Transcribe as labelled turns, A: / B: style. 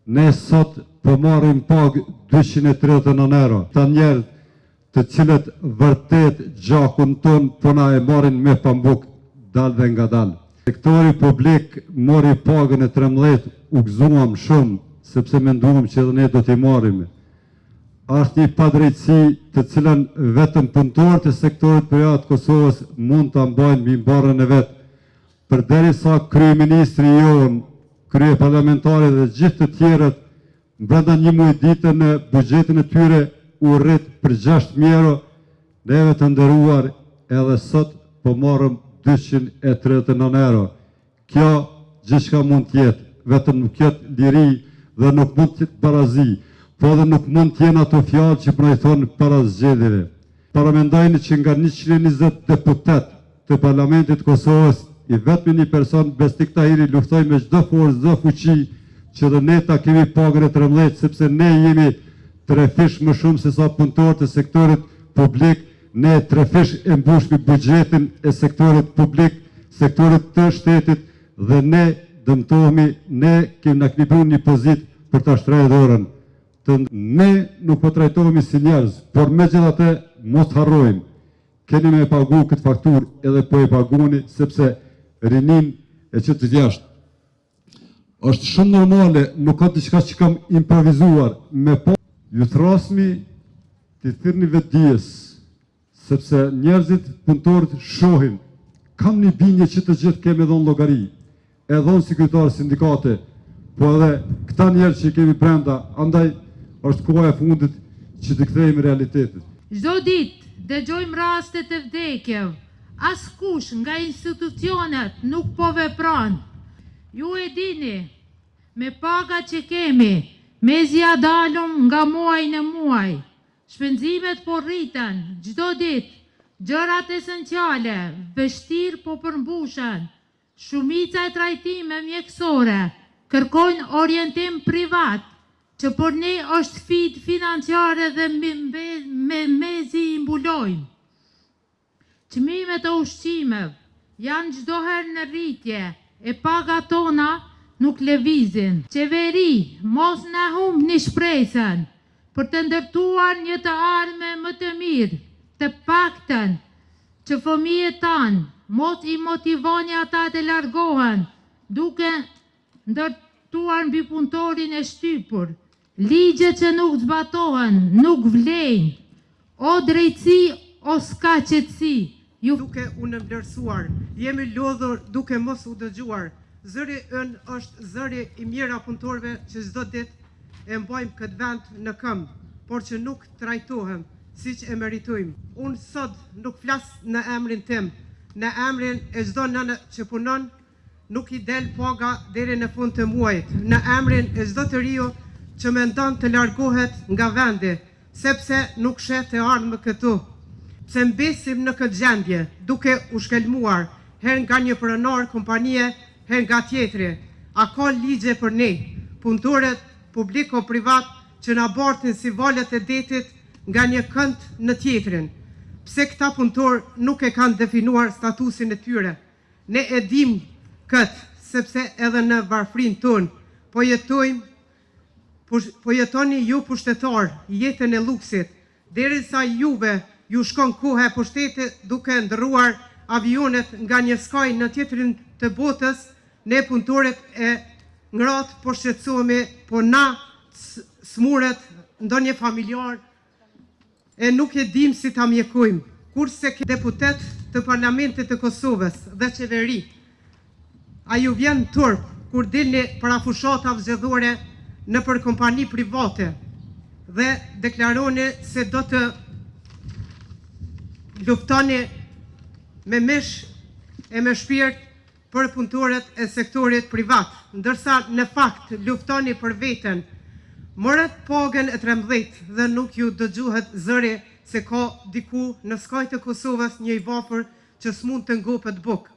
A: Ne sot po marrim pagë 239 euro. Ta njerëz të cilët vërtet gjakun ton po na e marrin me pambuk dal dhe nga dal. Sektori publik mori pagën e 13, u gëzuam shumë, sepse menduam që edhe ne do t'i marrim. Është një padrejtësi të cilën vetëm punëtorët e sektorit privat Kosovës mund të mbajnë mbi barrën e vetë. Përderisa kryeministri jonë, kryeparlamentari dhe gjithë të tjerët brenda një muaj ditë në buxhetin e tyre u rrit për 6.000 euro, neve të nderuar edhe sot po marrëm 239 euro. Kjo gjithçka mund të jetë, vetëm nuk jetë liri dhe nuk mund të jetë barazi, po edhe nuk mund të jenë ato fjalë që po i thonë para zgjedhjeve. Paramendojnë që nga 120 deputet të Parlamentit të Kosovës, i vetëm një person, Besnik Tahiri, luftoi me çdo forcë, çdo fuqi që dhe ne ta kemi pagën e 13, sepse ne jemi 3 fish më shumë se sa punëtorët e sektorit publik, ne 3 fish e mbushmi buxhetin e sektorit publik, sektorit të shtetit, dhe ne dëmtohemi, ne na kemi prunë një pozitë për ta shtrejë dorën. Ne nuk po trajtohemi si njerëz, por megjithatë mos harrojmë, keni me pagu këtë fakturë edhe po e paguani, sepse rinin e që të jashtë. Është shumë normale, nuk ka diçka që kam improvizuar me po. Ju thrasmi të thirrni vetdijes, sepse njerëzit punëtorët shohin. Kam një bindje që të gjithë kemi dhënë llogari, e dhënë sekretar sindikate, po edhe këta njerëz që kemi brenda, andaj është koha e fundit që të kthehemi realitetit.
B: Çdo ditë dëgjojmë raste të vdekjeve. Askush nga institucionet nuk po vepron. Ju e dini, me paga që kemi, mezi ja dalëm nga muaj në muaj. Shpenzimet po rriten çdo ditë, gjërat esenciale, vështirë po përmbushen. Shumica e trajtime mjekësore kërkojnë orientim privat, që për ne është sfidë financiare dhe me mezi i mbulojmë. Çmimet e ushqimeve janë çdo herë në rritje, e paga tona nuk lëvizin. Qeveri, mos na humbni shpresën për të ndërtuar një të ardhme më të mirë, të paktën që fëmijët tanë mos i motivoni ata të largohen, duke ndërtuar mbi punëtorin e shtypur. Ligje që nuk zbatohen, nuk vlejnë, o drejtësi o s'ka qetësi.
C: Duke u nënvlerësuar, jemi lodhur duke mos u dëgjuar. Zëri ën është zëri i mira punëtorëve që çdo ditë e mbajmë këtë vend në këmbë, por që nuk trajtohem siç e meritojmë. Unë sot nuk flas në emrin tim, në emrin e çdo nënë që punon, nuk i del paga deri në fund të muajit, në emrin e çdo të riu që mendon të largohet nga vendi, sepse nuk shet të ardhmë këtu. Pse mbesim në këtë gjendje, duke u shkelmuar, her nga një pronar kompanie, her nga tjetri. A ka ligje për ne, punëtorët publiko-privat, që na bartin si valet e detit nga një kënd në tjetrin? Pse këta punëtorë nuk e kanë definuar statusin e tyre? Ne e dim këtë, sepse edhe në varfrin tonë, po jetoni ju pushtetar, jetën e luksit, derisa juve ju shkon koha e pushtetit duke ndërruar avionet nga një skaj në tjetrin të botës, ne punëtorët e ngrat po shqetësohemi, po na smuret ndonjë familjar e nuk e dim si ta mjekojmë. Kurse deputet të Parlamentit të Kosovës dhe qeveri, a ju vjen turp kur dilni para fushata zgjedhore në për kompani private dhe deklaroni se do të luftoni me mish e me shpirt për punëtorët e sektorit privat, ndërsa në fakt luftoni për veten. Morët pagën e 13 dhe nuk ju dëgjohet zëri se ka diku në skajt të Kosovës një i vafër që s'mund të ngopet buk.